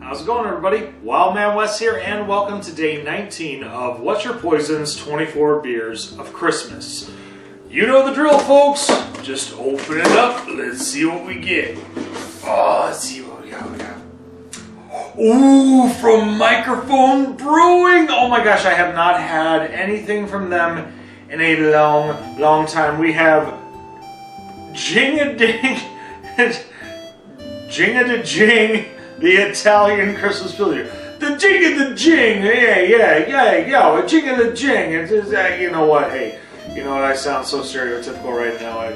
How's it going, everybody? Wild Man Wess here, and welcome to day 19 of What's Your Poison's 24 Beers of Christmas. You know the drill, folks. Just open it up. Let's see what we get. Oh, let's see what we got. Ooh, from Microphone Brewing. Oh my gosh, I have not had anything from them in a long time. We have Jing-a-ding, Jing-a-da-jing, the Italian Christmas Pilsner. The Jing-a-da-jing, yeah, a Jing-a-da-jing. It's just, you know what, hey, you know what, I sound so stereotypical right now,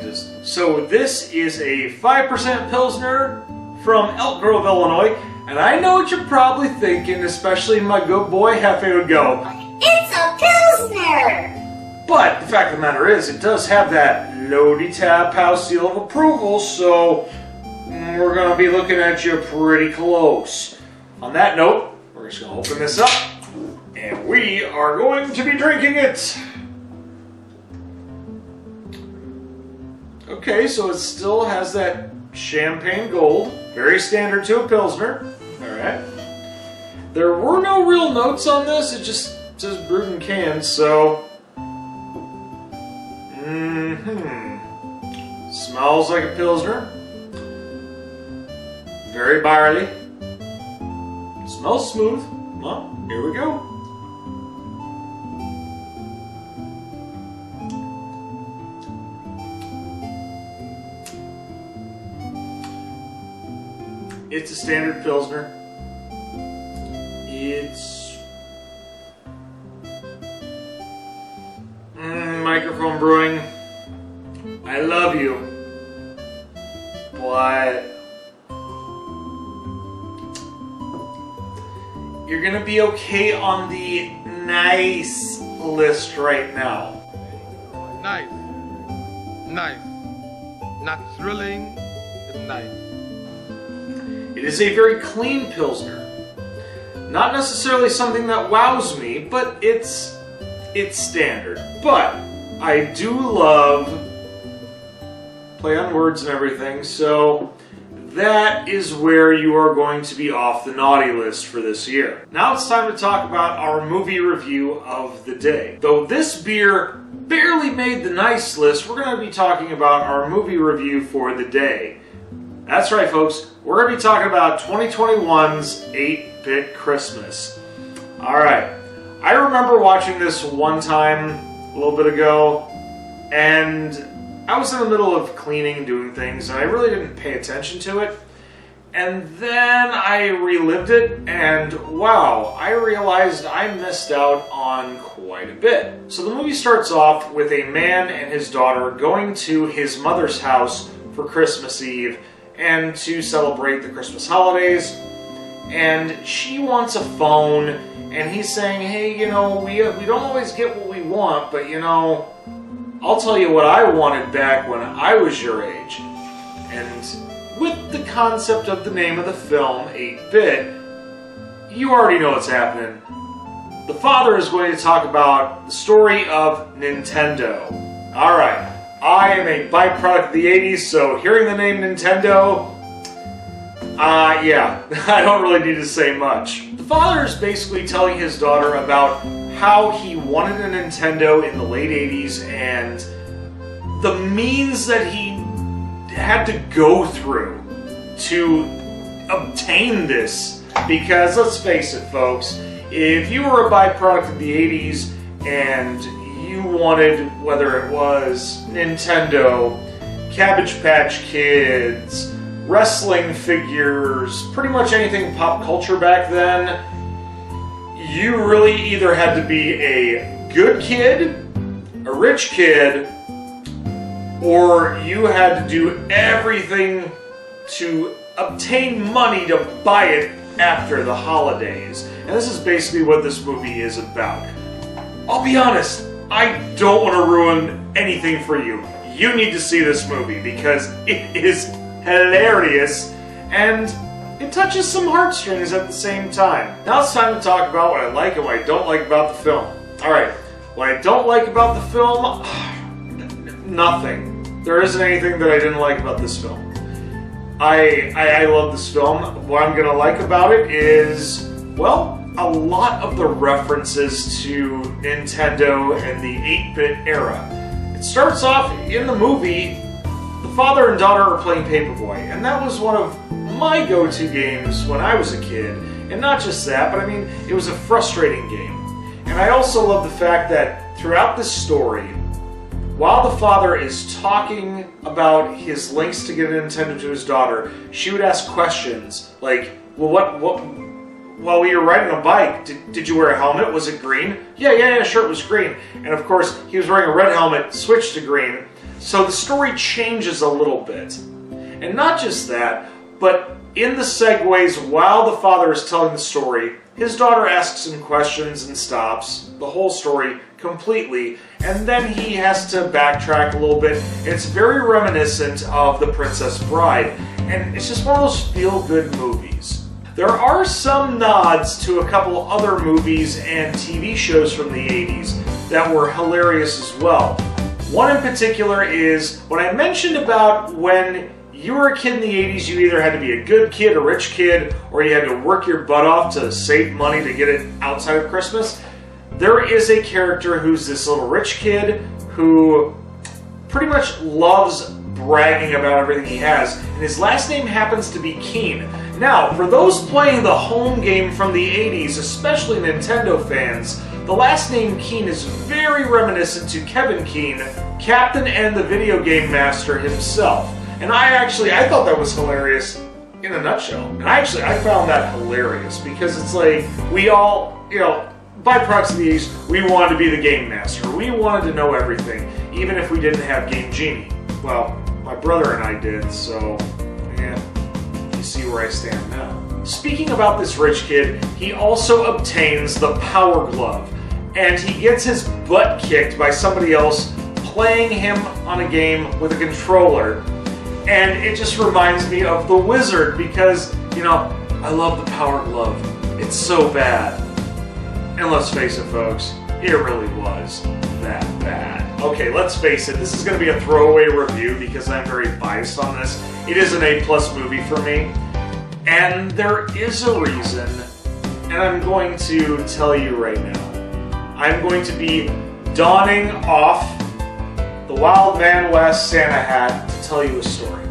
So this is a 5% Pilsner from Elk Grove, Illinois, and I know what you're probably thinking, especially my good boy Hefe would go, "It's a Pilsner!" But the fact of the matter is, it does have that Lodi Tap House seal of approval, so we're going to be looking at you pretty close. On that note, we're just going to open this up, and we are going to be drinking it. Okay, so it still has that champagne gold, very standard to a Pilsner. Alright. There were no real notes on this, it just says brewed in cans, so... Smells like a Pilsner. Very barley. Smells smooth. Well, here we go. It's a standard Pilsner. It's Microphone Brewing. I love you, but you're gonna be okay on the nice list right now. Nice. Not thrilling, but nice. It is a very clean Pilsner. Not necessarily something that wows me, but it's standard. But I do love play on words and everything, so that is where you are going to be off the naughty list for this year. Now it's time to talk about our movie review of the day. Though this beer barely made the nice list, we're going to be talking about our movie review for the day. That's right, folks. We're going to be talking about 2021's 8-Bit Christmas. Alright, I remember watching this one time a little bit ago, and I was in the middle of cleaning and doing things, and I really didn't pay attention to it. And then I relived it, and wow, I realized I missed out on quite a bit. So the movie starts off with a man and his daughter going to his mother's house for Christmas Eve and to celebrate the Christmas holidays. And she wants a phone, and he's saying, hey, you know, we don't always get what we want, but you know, I'll tell you what I wanted back when I was your age. And with the concept of the name of the film, 8-Bit, you already know what's happening. The father is going to talk about the story of Nintendo. Alright, I am a byproduct of the 80s, so hearing the name Nintendo, yeah, I don't really need to say much. The father is basically telling his daughter about how he wanted a Nintendo in the late 80s and the means that he had to go through to obtain this. Because let's face it, folks, if you were a byproduct of the 80s and you wanted, whether it was Nintendo, Cabbage Patch Kids, wrestling figures, pretty much anything pop culture back then, you really either had to be a good kid, a rich kid, or you had to do everything to obtain money to buy it after the holidays. And this is basically what this movie is about. I'll be honest, I don't want to ruin anything for you. You need to see this movie because it is hilarious and it touches some heartstrings at the same time. Now it's time to talk about what I like and what I don't like about the film. Alright, what I don't like about the film, nothing. There isn't anything that I didn't like about this film. I love this film. What I'm gonna like about it is, well, a lot of the references to Nintendo and the 8-bit era. It starts off in the movie, the father and daughter are playing Paperboy, and that was one of my go-to games when I was a kid. And not just that, but I mean, it was a frustrating game. And I also love the fact that throughout this story, while the father is talking about his links to get a Nintendo to his daughter, she would ask questions like, well, while you were riding a bike, did you wear a helmet? Was it green? Yeah, sure, it was green. And of course, he was wearing a red helmet, switched to green. So the story changes a little bit. And not just that, but in the segues, while the father is telling the story, his daughter asks him questions and stops the whole story completely, and then he has to backtrack a little bit. It's very reminiscent of The Princess Bride, and it's just one of those feel-good movies. There are some nods to a couple other movies and TV shows from the 80s that were hilarious as well. One in particular is when I mentioned about when you were a kid in the 80s, you either had to be a good kid, a rich kid, or you had to work your butt off to save money to get it outside of Christmas. There is a character who's this little rich kid who pretty much loves bragging about everything he has, and his last name happens to be Keen. Now, for those playing the home game from the 80s, especially Nintendo fans, the last name Keen is very reminiscent to Kevin Keen, Captain and the Video Game Master himself. And I thought that was hilarious in a nutshell. And I found that hilarious because it's like, we all, by proxy, we wanted to be the Game Master. We wanted to know everything, even if we didn't have Game Genie. Well, my brother and I did, so, yeah, you see where I stand now. Speaking about this rich kid, he also obtains the Power Glove, and he gets his butt kicked by somebody else playing him on a game with a controller. And it just reminds me of The Wizard because, I love the Power Glove. It's so bad. And let's face it, folks, it really was that bad. Okay, let's face it, this is going to be a throwaway review because I'm very biased on this. It is an A+ movie for me. And there is a reason, and I'm going to tell you right now. I'm going to be donning off the Wild Man Wess Santa hat to tell you a story,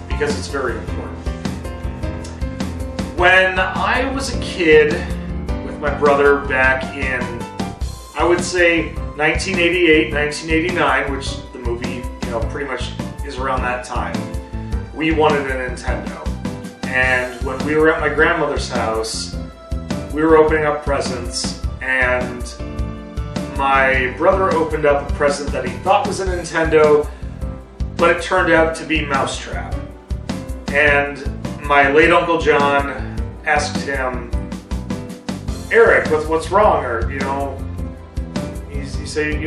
because it's very important. When I was a kid with my brother back in, I would say 1988, 1989, which the movie, pretty much is around that time, we wanted a Nintendo. And when we were at my grandmother's house, we were opening up presents, and my brother opened up a present that he thought was a Nintendo, but it turned out to be Mousetrap. And my late Uncle John asked him, Eric, what's wrong? Or, he said,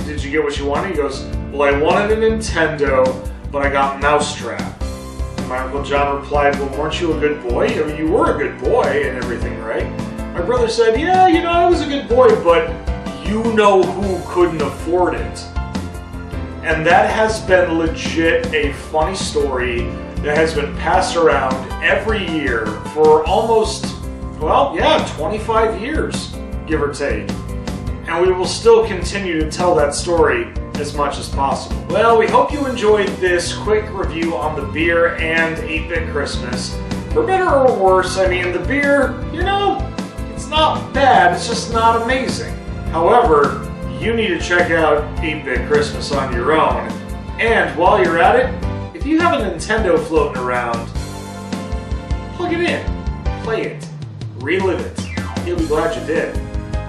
did you get what you wanted? He goes, well, I wanted a Nintendo, but I got Mousetrap. And my Uncle John replied, well, weren't you a good boy? I mean, you were a good boy and everything, right? My brother said, yeah, I was a good boy, but you know who couldn't afford it. And that has been legit a funny story that has been passed around every year for almost, 25 years, give or take. And we will still continue to tell that story as much as possible. Well, we hope you enjoyed this quick review on the beer and 8-Bit Christmas. For better or worse, the beer, it's not bad, it's just not amazing. However, you need to check out 8-Bit Christmas on your own. And while you're at it, if you have a Nintendo floating around, plug it in, play it, relive it. You'll be glad you did.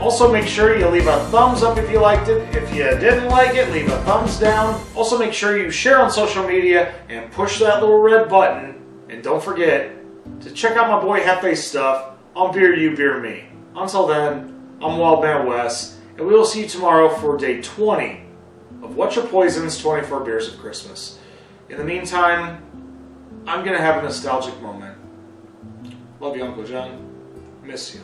Also, make sure you leave a thumbs up if you liked it. If you didn't like it, leave a thumbs down. Also, make sure you share on social media and push that little red button. And don't forget to check out my boy Hefe's stuff on Beer You, Beer Me. Until then, I'm Wild Man Wess, and we will see you tomorrow for day 20 of What's Your Poison's 24 Beers of Christmas. In the meantime, I'm going to have a nostalgic moment. Love you, Uncle John. Miss you.